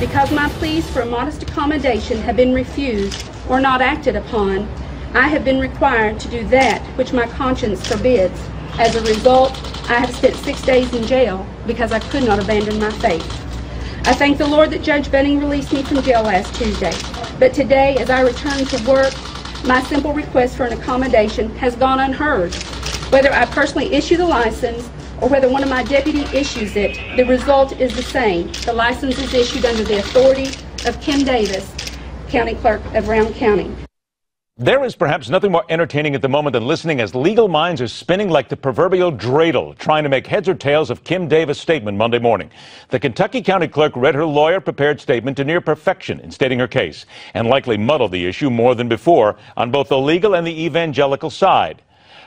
Because my pleas for a modest accommodation have been refused or not acted upon, I have been required to do that which my conscience forbids. As a result, I have spent 6 days in jail because I could not abandon my faith. I thank the Lord that Judge Benning released me from jail last Tuesday. But today, as I return to work, my simple request for an accommodation has gone unheard. Whether I personally issue the license or whether one of my deputies issues it, the result is the same. The license is issued under the authority of Kim Davis, County Clerk of Round County. There is perhaps nothing more entertaining at the moment than listening as legal minds are spinning like the proverbial dreidel, trying to make heads or tails of Kim Davis' statement Monday morning. The Kentucky County Clerk read her lawyer-prepared statement to near perfection in stating her case, and likely muddled the issue more than before on both the legal and the evangelical side.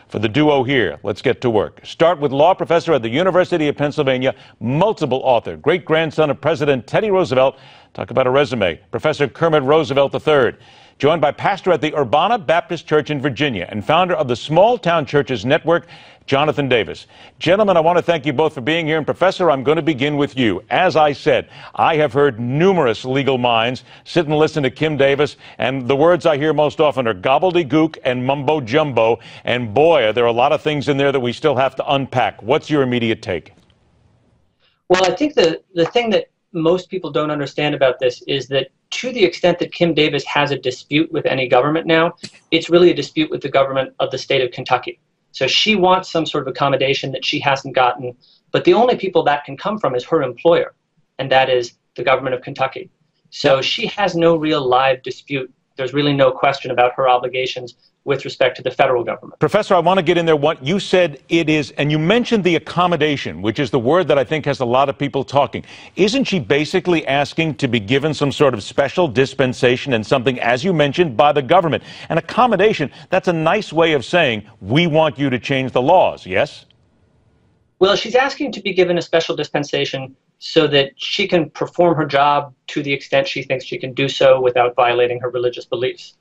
For the duo here, let's get to work. Start with law professor at the University of Pennsylvania, multiple author, great-grandson of President Teddy Roosevelt. Talk about a resume. Professor Kermit Roosevelt III. Joined by pastor at the Urbana Baptist Church in Virginia and founder of the Small Town Churches Network, Jonathan Davis. Gentlemen, I want to thank you both for being here. And Professor, I'm going to begin with you. As I said, I have heard numerous legal minds sit and listen to Kim Davis, and the words I hear most often are gobbledygook and mumbo jumbo. And boy, are there a lot of things in there that we still have to unpack. What's your immediate take? Well, I think the thing that most people don't understand about this is that to the extent that Kim Davis has a dispute with any government now, it's really a dispute with the government of the state of Kentucky. So she wants some sort of accommodation that she hasn't gotten, but the only people that can come from is her employer, and that is the government of Kentucky. So she has no real live dispute. There's really no question about her obligations with respect to the federal government. Professor, I want to get in there. What you said it is, and you mentioned the accommodation, which is the word that I think has a lot of people talking. Isn't she basically asking to be given some sort of special dispensation and something, as you mentioned, by the government? An accommodation, that's a nice way of saying, we want you to change the laws, yes? Well, she's asking to be given a special dispensation so that she can perform her job to the extent she thinks she can do so without violating her religious beliefs.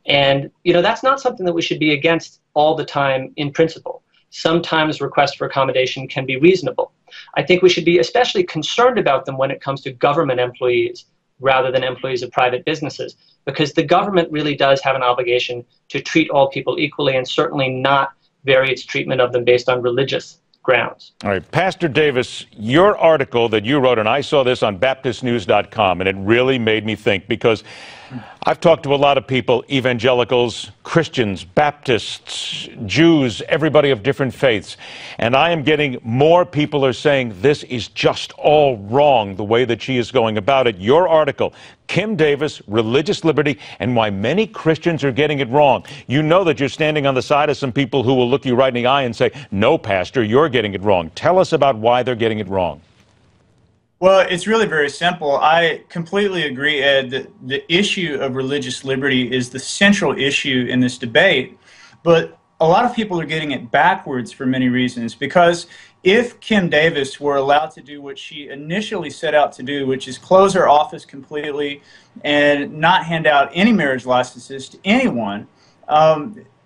And, you know, that's not something that we should be against all the time in principle. Sometimes requests for accommodation can be reasonable. I think we should be especially concerned about them when it comes to government employees rather than employees of private businesses, because the government really does have an obligation to treat all people equally and certainly not vary its treatment of them based on religious grounds. All right, Pastor Davis, your article that you wrote, and I saw this on BaptistNews.com, and it really made me think, because I've talked to a lot of people, evangelicals, Christians, Baptists, Jews, everybody of different faiths, and I am getting more people are saying this is just all wrong, the way that she is going about it. Your article, Kim Davis, Religious Liberty, and Why Many Christians Are Getting It Wrong. You know that you're standing on the side of some people who will look you right in the eye and say, no, Pastor, you're getting it wrong. Tell us about why they're getting it wrong. Well, it's really very simple. I completely agree, Ed, that the issue of religious liberty is the central issue in this debate, but a lot of people are getting it backwards for many reasons, because if Kim Davis were allowed to do what she initially set out to do, which is close her office completely and not hand out any marriage licenses to anyone,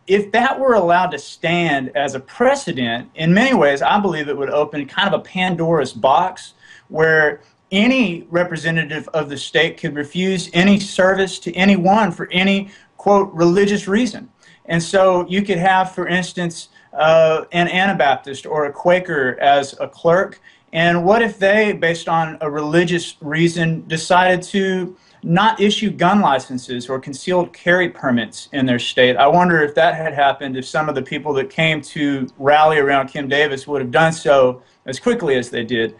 if that were allowed to stand as a precedent, in many ways, I believe it would open kind of a Pandora's box where any representative of the state could refuse any service to anyone for any, quote, religious reason. And so you could have, for instance, an Anabaptist or a Quaker as a clerk, and what if they, based on a religious reason, decided to not issue gun licenses or concealed carry permits in their state? I wonder if that had happened, if some of the people that came to rally around Kim Davis would have done so as quickly as they did.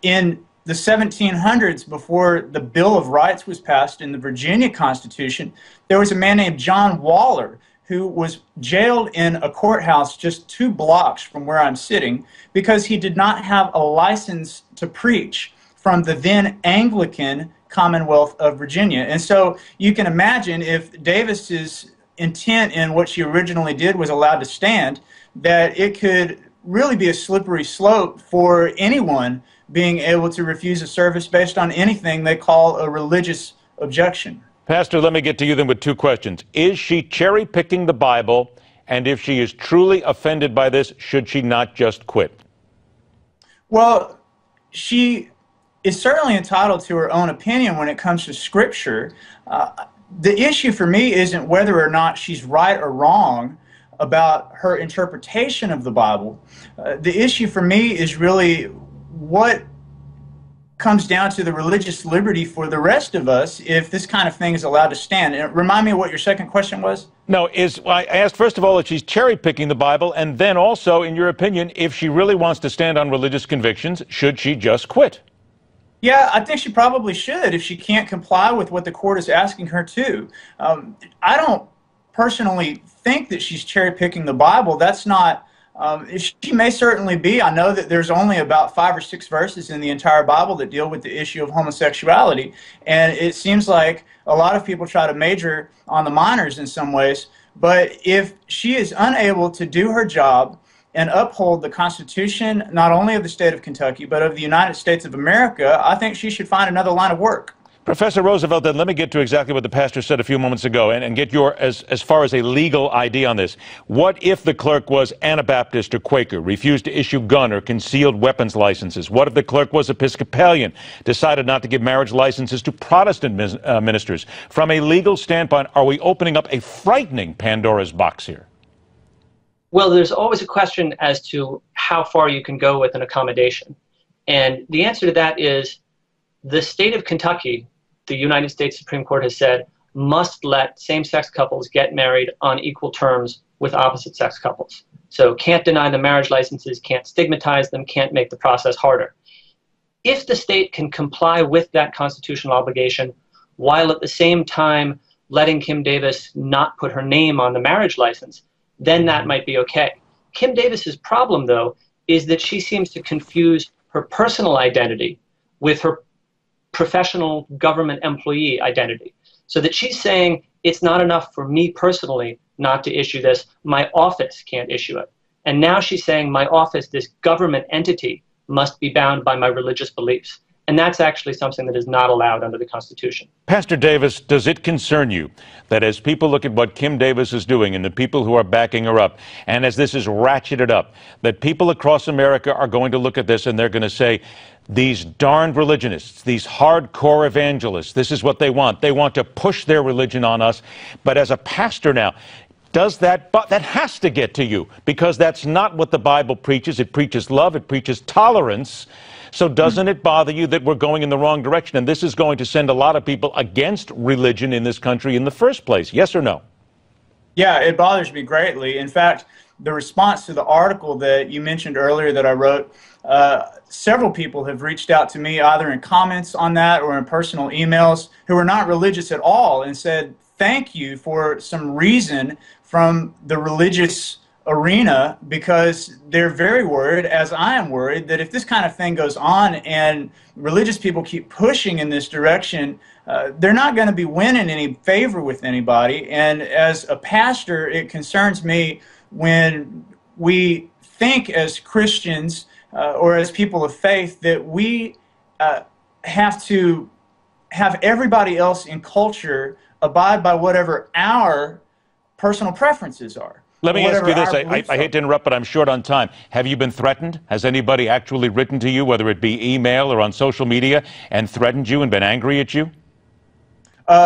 In the 1700s, before the Bill of Rights was passed in the Virginia Constitution, there was a man named John Waller who was jailed in a courthouse just 2 blocks from where I'm sitting because he did not have a license to preach from the then Anglican Commonwealth of Virginia. And so you can imagine, if Davis's intent in what she originally did was allowed to stand, that it could really be a slippery slope for anyone being able to refuse a service based on anything they call a religious objection. Pastor, let me get to you then with 2 questions. Is she cherry-picking the Bible? And if she is truly offended by this, should she not just quit? Well, she is certainly entitled to her own opinion when it comes to Scripture. The issue for me isn't whether or not she's right or wrong about her interpretation of the Bible. The issue for me is really what comes down to the religious liberty for the rest of us if this kind of thing is allowed to stand. And remind me what your second question was? No, I asked, first of all, if she's cherry-picking the Bible, and then also, in your opinion, if she really wants to stand on religious convictions, should she just quit? Yeah, I think she probably should if she can't comply with what the court is asking her to. I don't personally think that she's cherry-picking the Bible. That's not... she may certainly be. I know that there's only about 5 or 6 verses in the entire Bible that deal with the issue of homosexuality, and it seems like a lot of people try to major on the minors in some ways, but if she is unable to do her job and uphold the Constitution, not only of the state of Kentucky, but of the United States of America, I think she should find another line of work. Professor Roosevelt, then let me get to exactly what the pastor said a few moments ago and get your, as far as a legal ID on this. What if the clerk was Anabaptist or Quaker, refused to issue gun or concealed weapons licenses? What if the clerk was Episcopalian, decided not to give marriage licenses to Protestant ministers? From a legal standpoint, are we opening up a frightening Pandora's box here? Well, there's always a question as to how far you can go with an accommodation. And the answer to that is the state of Kentucky, the United States Supreme Court has said, must let same-sex couples get married on equal terms with opposite-sex couples. So can't deny them marriage licenses, can't stigmatize them, can't make the process harder. If the state can comply with that constitutional obligation while at the same time letting Kim Davis not put her name on the marriage license, then that might be okay. Kim Davis's problem, though, is that she seems to confuse her personal identity with her professional government employee identity. So that she's saying, it's not enough for me personally not to issue this, my office can't issue it. And now she's saying my office, this government entity, must be bound by my religious beliefs. And that's actually something that is not allowed under the Constitution. Pastor Davis, does it concern you that as people look at what Kim Davis is doing and the people who are backing her up, and as this is ratcheted up, that people across America are going to look at this and they're going to say, these darned religionists, these hardcore evangelists, this is what they want. They want to push their religion on us. But as a pastor now, does that has to get to you, because that's not what the Bible preaches. It preaches love, it preaches tolerance. So doesn't it bother you that we're going in the wrong direction? And this is going to send a lot of people against religion in this country in the first place. Yes or no? Yeah, it bothers me greatly. In fact, the response to the article that you mentioned earlier that I wrote, several people have reached out to me either in comments on that or in personal emails who are not religious at all and said, thank you for some reason from the religious arena, because they're very worried, as I am worried, that if this kind of thing goes on and religious people keep pushing in this direction, they're not going to be winning any favor with anybody. And as a pastor, it concerns me when we think as Christians or as people of faith that we have to have everybody else in culture abide by whatever our personal preferences are. Let me ask you this. I hate to interrupt, but I'm short on time. Have you been threatened? Has anybody actually written to you, whether it be email or on social media, and threatened you and been angry at you?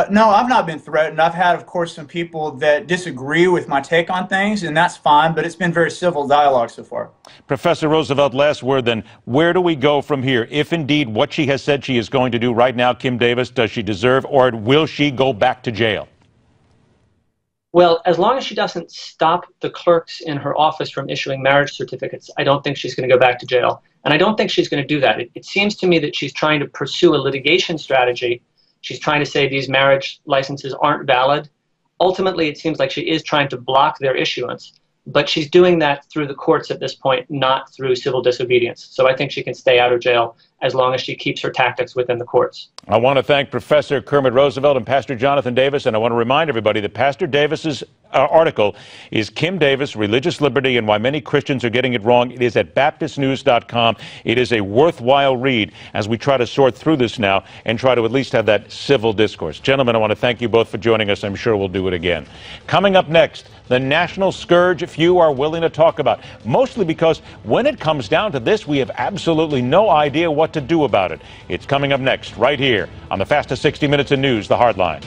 No, I've not been threatened. I've had, of course, some people that disagree with my take on things, and that's fine, but it's been very civil dialogue so far. Professor Roosevelt, last word then. Where do we go from here? If indeed what she has said she is going to do right now, Kim Davis, does she deserve, or will she go back to jail? Well, as long as she doesn't stop the clerks in her office from issuing marriage certificates, I don't think she's going to go back to jail. And I don't think she's going to do that. It seems to me that she's trying to pursue a litigation strategy. She's trying to say these marriage licenses aren't valid. Ultimately, it seems like she is trying to block their issuance. But she's doing that through the courts at this point, not through civil disobedience. So I think she can stay out of jail as long as she keeps her tactics within the courts. I want to thank Professor Kermit Roosevelt and Pastor Jonathan Davis, and I want to remind everybody that Pastor Davis's article is Kim Davis, Religious Liberty and Why Many Christians Are Getting It Wrong. It is at BaptistNews.com. It is a worthwhile read as we try to sort through this now and try to at least have that civil discourse. Gentlemen, I want to thank you both for joining us. I'm sure we'll do it again. Coming up next, the national scourge few are willing to talk about, mostly because when it comes down to this, we have absolutely no idea what what to do about it. It's coming up next, right here on the fastest 60 minutes in news, The Hardline.